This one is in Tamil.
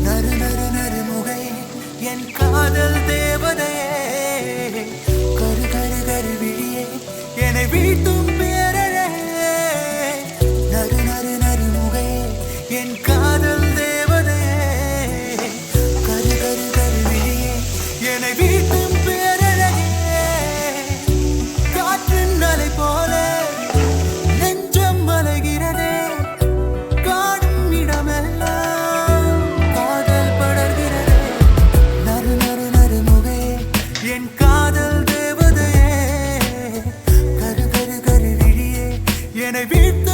நறு நறு நறு முகை என் காதல் தேவதையே, கரு கரு கரு விழியே என்னை வீட்டும் பேரரே. நறு நறு நறு முகை என் காதல் தேவதையே, கரு கரு கரு விழியே என்னை வீட்டும் பேரரே. காற்றின் அலை போல நெஞ்சம் அலைகிறதே, காணும் இடமெல்லாம் காதல் படர்கிறதே. நறு நறு நறு முகே என் காதல் தேவதையே, கரு கரு கரு விழியே என்னை வீட்டு